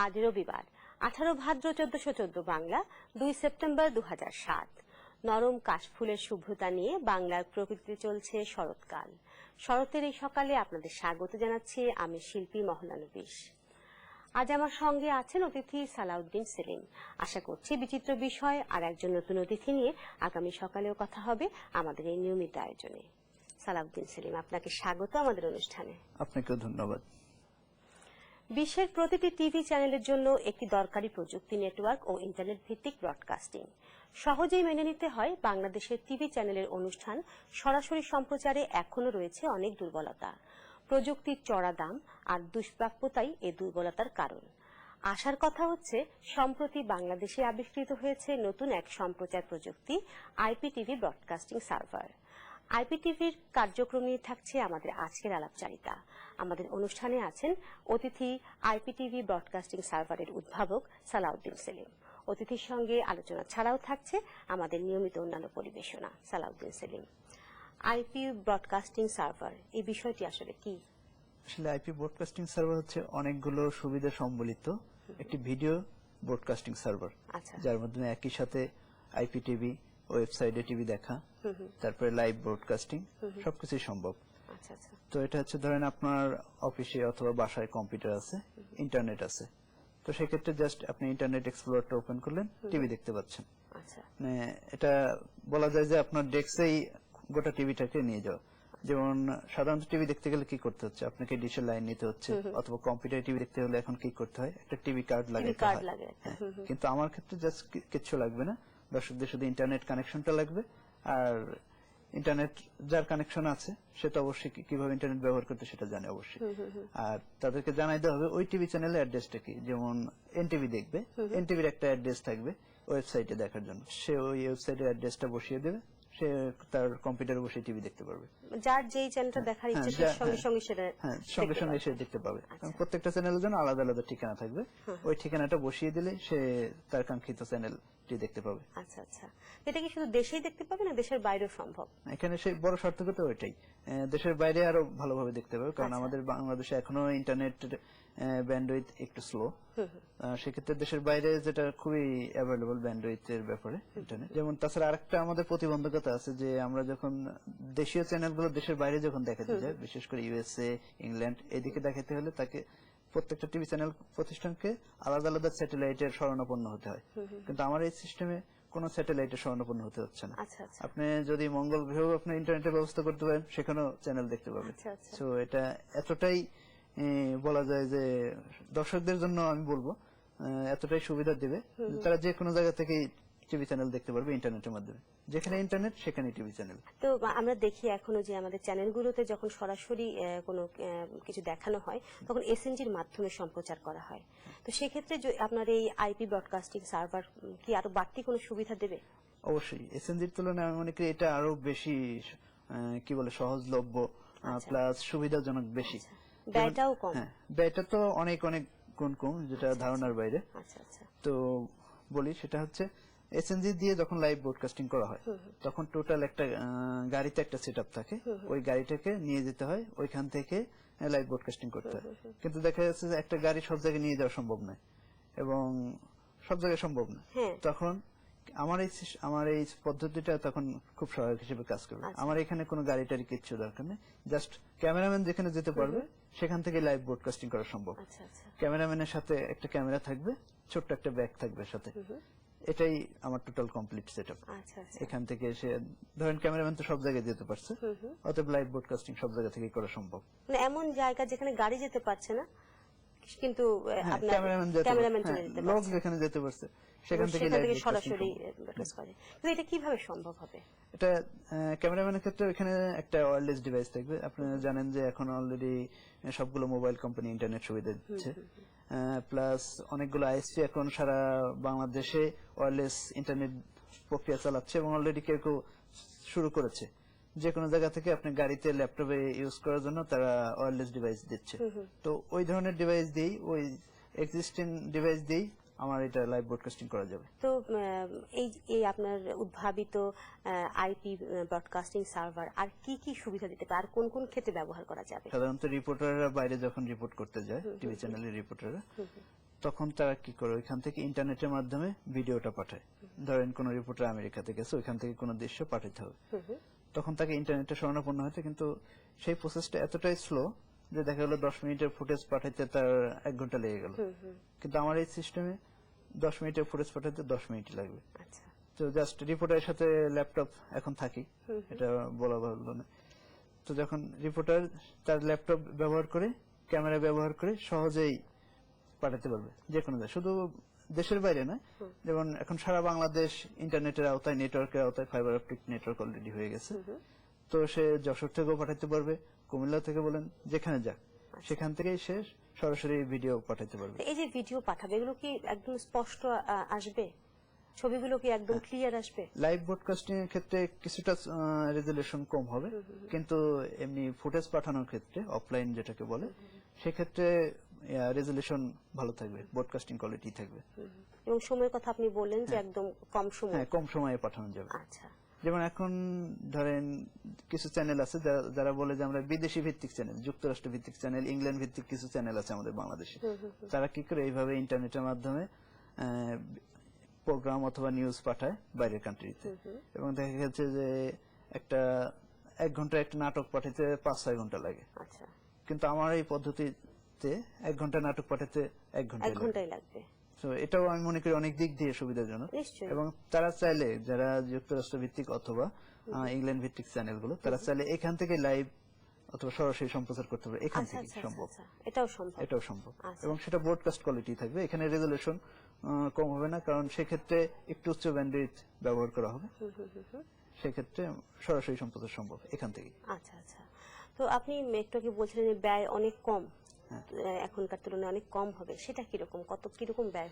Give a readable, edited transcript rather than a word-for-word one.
আজ রবিবার 18 ভাদ্র 1414 বাংলা 2 সেপ্টেম্বর 2007। নরম কাশফুলের শুভ্রতা নিয়ে বাংলার প্রকৃতিতে চলছে শরৎকাল। শরতের এই সকালে আপনাদের স্বাগত জানাচ্ছি আমি শিল্পী মহলানবিশ। আজ আমার সঙ্গে আছেন অতিথি সালাউদ্দিন সেলিম। আশা করছি বিচিত্র বিষয় আর একজন নতুন অতিথি নিয়ে আগামী সকালেও কথা হবে আমাদের এই নিয়মিত আয়োজনে। সালাউদ্দিন সেলিম, আপনাকে স্বাগত আমাদের অনুষ্ঠানে। আপনাকেও ধন্যবাদ। বিশ্বের প্রতিটি টিভি চ্যানেলের জন্য একটি দরকারি প্রযুক্তি নেটওয়ার্ক ও ইন্টারনেট ভিত্তিক ব্রডকাস্টিং। সহজেই মেনে নিতে হয় বাংলাদেশের টিভি চ্যানেলের অনুষ্ঠান সরাসরি সম্প্রচারে এখনো রয়েছে অনেক দুর্বলতা। প্রযুক্তির চড়া দাম আর দুষ্প্রাপ্যতাই এই দুর্বলতার কারণ। আশার কথা হচ্ছে সম্প্রতি বাংলাদেশে আবিষ্কৃত হয়েছে নতুন এক সম্প্রচার প্রযুক্তি আইপিটিভি ব্রডকাস্টিং সার্ভার। আইপিটিভির কার্যক্রম নিয়ে থাকছে আমাদের আজকের আলাপচারিতা। আমাদের অনুষ্ঠানে আছেন অতিথি আইপিটিভি ব্রডকাস্টিং সার্ভারের উদ্ভাবক সালাউদ্দিন সেলিম। অতিথির সঙ্গে আলোচনা ছাড়াও থাকছে আমাদের নিয়মিত অন্যান্য পরিবেশনা। Salauddin Selim, IP broadcasting server এই বিষয়টি আসলে কি? আসলে আইপি ব্রডকাস্টিং সার্ভার হচ্ছে অনেকগুলো সুবিধা সম্বলিত একটি ভিডিও ব্রডকাস্টিং সার্ভার, যার মাধ্যমে একই সাথে আইপিটিভি, ওয়েবসাইটে টিভি দেখা, তারপরে লাইভ ব্রডকাস্টিং সবকিছুই সম্ভব। তো এটা হচ্ছে ধরেন আপনার অফিসে অথবা বাসায় কম্পিউটার আছে, ইন্টারনেট আছে, তো সেক্ষেত্রে জাস্ট আপনি ইন্টারনেট এক্সপ্লোরারটা ওপেন করলেন, টিভি দেখতে পাচ্ছেন। মানে এটা বলা যায় যে আপনার ডেস্কেই গোটা টিভিটাকে নিয়ে যাওয়া। যেমন সাধারণত টিভি দেখতে গেলে কি করতে হচ্ছে, আপনাকে ডিশের লাইন নিতে হচ্ছে, অথবা কম্পিউটারে টিভি দেখতে হলে এখন কি করতে হয়, একটা টিভি কার্ড লাগাতে হয়। কিন্তু আমার ক্ষেত্রে জাস্ট কিচ্ছু লাগবে না, দর্শকদের শুধু ইন্টারনেট কানেকশনটা লাগবে। আর ইন্টারনেট যার কানেকশন আছে সে তো অবশ্যই কিভাবে ইন্টারনেট ব্যবহার করতে সেটা জানে অবশ্যই। আর তাদেরকে জানাই দেওয়া হবে ওই টিভি চ্যানেলের অ্যাড্রেসটা কি। যেমন এনটিভি দেখবে, এনটিভির একটা অ্যাড্রেস থাকবে ওয়েবসাইটে দেখার জন্য, সে ওই ওয়েবসাইটের অ্যাড্রেসটা বসিয়ে দেবে, সে তার কম্পিউটারে বসে টিভি দেখতে পারবে। যার যেই চ্যানেলটা দেখার ইচ্ছে সে সঙ্গে সঙ্গে সেটা সঙ্গে সঙ্গে সে দেখতে পাবে। প্রত্যেকটা চ্যানেলের জন্য আলাদা আলাদা ঠিকানা থাকবে, ওই ঠিকানাটা বসিয়ে দিলে সে তার কাঙ্ক্ষিত চ্যানেলটি দেখতে পাবে। আচ্ছা আচ্ছা, এটা কি শুধু দেশেই দেখতে পাবে না দেশের বাইরেও সম্ভব? এখানে সেই বড় সার্থকতা ওইটাই, দেশের বাইরে আরো ভালোভাবে দেখতে পাবে, কারণ আমাদের বাংলাদেশে এখনো ইন্টারনেট ব্যান্ডউইথ একটু স্লো। সেক্ষেত্রে দেশের বাইরে যেটা খুবই অ্যাভেলেবল ব্যান্ডউইথের ব্যাপারে ইন্টারনেট। যেমন তাছাড়া আরেকটা আমাদের প্রতিবন্ধকতা আছে যে আমরা যখন দেশীয় চ্যানেলগুলো দেশের বাইরে যখন দেখাতে যাই, বিশেষ করে ইউএসএ, ইংল্যান্ড, এদিকে দেখাতে হলে তাকে প্রত্যেকটা টিভি চ্যানেল প্রতিষ্ঠানকে আলাদা আলাদা স্যাটেলাইটের শরণাপন্ন হতে হয়। কিন্তু আমার এই সিস্টেমে কোন স্যাটেলাইটের শরণাপন্ন হতে হচ্ছে না। আপনি যদি মঙ্গল গ্রহেও আপনি ইন্টারনেটের ব্যবস্থা করতে পারেন, সেখানেও চ্যানেল দেখতে পাবেন। তো এটা এতটাই বলা যায় যে দর্শকদের জন্য আমি বলবো এতটাই সুবিধা দেবে, তারা যে কোনো জায়গা থেকে টিভি চ্যানেল দেখতে পারবে ইন্টারনেটের মাধ্যমে। যেখানে ইন্টারনেট সেখানে টিভি চ্যানেল। তো আমরা দেখি এখনো যে আমাদের চ্যানেলগুলোতে যখন সরাসরি কোনো কিছু দেখানো হয় তখন এসএনজির মাধ্যমে সম্প্রচার করা হয়। তো সেক্ষেত্রে আপনার এই আইপি ব্রডকাস্টিং সার্ভার কি আরো বাড়তি কোনো সুবিধা দেবে? অবশ্যই, এসএনজির তুলনায় আমি মনে করি এটা আরো বেশি কি বলে সহজলভ্য, প্লাস সুবিধাজনক বেশি। ব্যয়টাও কম। হ্যাঁ, ব্যয়টা তো অনেক অনেক গুণ কম, যেটা ধারণার বাইরে। তো বলি সেটা হচ্ছে এসএনজি দিয়ে যখন লাইভ ব্রডকাস্টিং করা হয় তখন টোটাল একটা গাড়িতে একটা সেটআপ থাকে, ওই গাড়িটাকে নিয়ে যেতে হয়, ওইখান থেকে লাইভ ব্রডকাস্টিং করতে হয়। কিন্তু দেখা যাচ্ছে যে একটা গাড়ি সব জায়গায় নিয়ে যাওয়া সম্ভব নয় এবং সব জায়গায় সম্ভব না। তখন আমার এই পদ্ধতিটা তখন খুব সহায়ক হিসেবে কাজ করবে। আমার এখানে কোনো গাড়িটারি কিচ্ছু দরকার নেই, জাস্ট ক্যামেরাম্যান যেখানে যেতে পারবে সেখান থেকে লাইভ ব্রডকাস্টিং করা সম্ভব। ক্যামেরাম্যানের সাথে একটা ক্যামেরা থাকবে, ছোট্ট একটা ব্যাগ থাকবে সাথে, এটাই আমার টোটাল কমপ্লিট সেটআপ। এখান থেকে এসে ধরেন ক্যামেরাম্যান তো সব জায়গায় যেতে পারছে, অতএব লাইভ ব্রডকাস্টিং সব জায়গা থেকে করা সম্ভব। মানে এমন জায়গা যেখানে গাড়ি যেতে পারছে না কিন্তু আপনার ক্যামেরাম্যান চলে যেতে পারছে, লোক যেখানে যেতে পারছে সেখান থেকে সরাসরি ব্রডকাস্ট করে। তো এটা কিভাবে সম্ভব হবে? এটা ক্যামেরাম্যানের ক্ষেত্রে এখানে একটা ওয়্যারলেস ডিভাইস থাকবে। আপনারা জানেন যে এখন অলরেডি সবগুলো মোবাইল কোম্পানি ইন্টারনেট সুবিধা দিচ্ছে, প্লাস অনেকগুলো আইএসপি এখন সারা বাংলাদেশে ওয়্যারলেস ইন্টারনেট প্রক্রিয়া চালাচ্ছে এবং অলরেডি কেউ কেউ শুরু করেছে। যে কোনো জায়গা থেকে আপনি গাড়িতে, ল্যাপটপে ইউজ করার জন্য তারা ওয়্যারলেস ডিভাইস দিচ্ছে। তো ওই ধরনের ডিভাইস দিয়েই, ওই এক্সিস্টিং ডিভাইস দিয়েই আমার এটা লাইভ ব্রডকাস্টিং করা যাবে। তো এই আপনার উদ্ভাবিত আইপি ব্রডকাস্টিং সার্ভার আর কি কি সুবিধা দিতে পারে, আর কোন কোন ক্ষেত্রে ব্যবহার করা যাবে? সাধারণত রিপোর্টাররা বাইরে যখন রিপোর্ট করতে যায়, টিভি চ্যানেলের রিপোর্টাররা, তখন তারা কি করে ওইখান থেকে ইন্টারনেটের মাধ্যমে ভিডিওটা পাঠায়। ধরেন কোন রিপোর্টার আমেরিকাতে গেছে, ওইখান থেকে কোন দৃশ্য পাঠাতে হবে, তখন তাকে ইন্টারনেটে শরণাপন্ন হতে, কিন্তু সেই প্রসেসটা এতটাই স্লো যে দেখা গেলো 10 মিনিটের ফুটেজ পাঠাইতে তার 1 ঘন্টা লেগে গেল। কিন্তু আমার এই সিস্টেমে 10 মিনিটের ফুটেজ পাঠাইতে 10 মিনিট লাগবে। আচ্ছা, তো জাস্ট রিপোর্টারের সাথে ল্যাপটপ এখন থাকি, এটা বলা ভালো না। তো যখন রিপোর্টার তার ল্যাপটপ ব্যবহার করে, ক্যামেরা ব্যবহার করে সহজেই পাঠাতে পারবে যে কোনো দেশ, শুধু দেশের বাইরে নয়। যেমন এখন সারা বাংলাদেশ ইন্টারনেটের আওতায়, নেটওয়ার্কের আওতায়, ফাইবার অপটিক নেটওয়ার্ক অলরেডি হয়ে গেছে। তো সে যশোর থেকেও পাঠাতে পারবে, কুমিল্লা থেকে বলেন যেখানে যাক, সেখান থেকেই সে সরাসরি ভিডিও পাঠাতে পারবে। এই যে ভিডিও পাঠাবে, এগুলো কি একদম স্পষ্ট আসবে? ছবিগুলো কি একদম ক্লিয়ার আসবে? লাইভ ব্রডকাস্টিং এর ক্ষেত্রে কিছুটা রেজুলেশন কম হবে, কিন্তু এমনি ফুটেজ পাঠানোর ক্ষেত্রে, অফলাইন যেটাকে বলে, সেক্ষেত্রে রেজুলেশন ভালো থাকবে, ব্রডকাস্টিং কোয়ালিটি থাকবে। এবং সময়ের কথা আপনি বললেন যে একদম কম সময়। হ্যাঁ, কম সময়ে পাঠানো যাবে। আচ্ছা, যেমন এখন ধরেন কিছু চ্যানেল আছে যারা বলে যে আমরা বিদেশি ভিত্তিক চ্যানেল, যুক্তরাষ্ট্র ভিত্তিক চ্যানেল, ইংল্যান্ড ভিত্তিক কিছু চ্যানেল আছে আমাদের বাংলাদেশে। তারা কি করে এইভাবে ইন্টারনেটের মাধ্যমে প্রোগ্রাম অথবা নিউজ পাঠায় বাইরের কান্ট্রিতে, এবং দেখা গেছে যে একটা 1 ঘন্টা একটা নাটক পাঠাতে 5-6 ঘন্টা লাগে। আচ্ছা, কিন্তু আমার এই পদ্ধতিতে 1 ঘন্টা নাটক পাঠাতে 1 ঘন্টাই লাগবে। তো এটাও আমি মনে করি অনেক দিক দিয়ে সুবিধাজনক। নিশ্চয়ই। এবং তারা চাইলে, যারা যুক্তরাষ্ট্র ভিত্তিক অথবা ইংল্যান্ড ভিত্তিক চ্যানেলগুলো, তারা চাইলে এখান থেকে লাইভ অথবা সরাসরি সম্প্রচার করতে পারে, এখান থেকে সম্ভব। এটাও সম্ভব। এটাও সম্ভব, আচ্ছা। এবং সেটা ব্রডকাস্ট কোয়ালিটি থাকবে, এখানে রেজুলেশন কম হবে না, কারণ সেক্ষেত্রে একটু উচ্চ ব্যান্ডউইথ ব্যবহার করা হবে, সেক্ষেত্রে সরাসরি সম্প্রচার সম্ভব এখান থেকে। আচ্ছা আচ্ছা, তো আপনি একটু আগে বলছিলেন যে ব্যয় অনেক কম, এখনকার তুলনায় অনেক কম হবে, সেটা কিরকম, কিরকম ব্যয়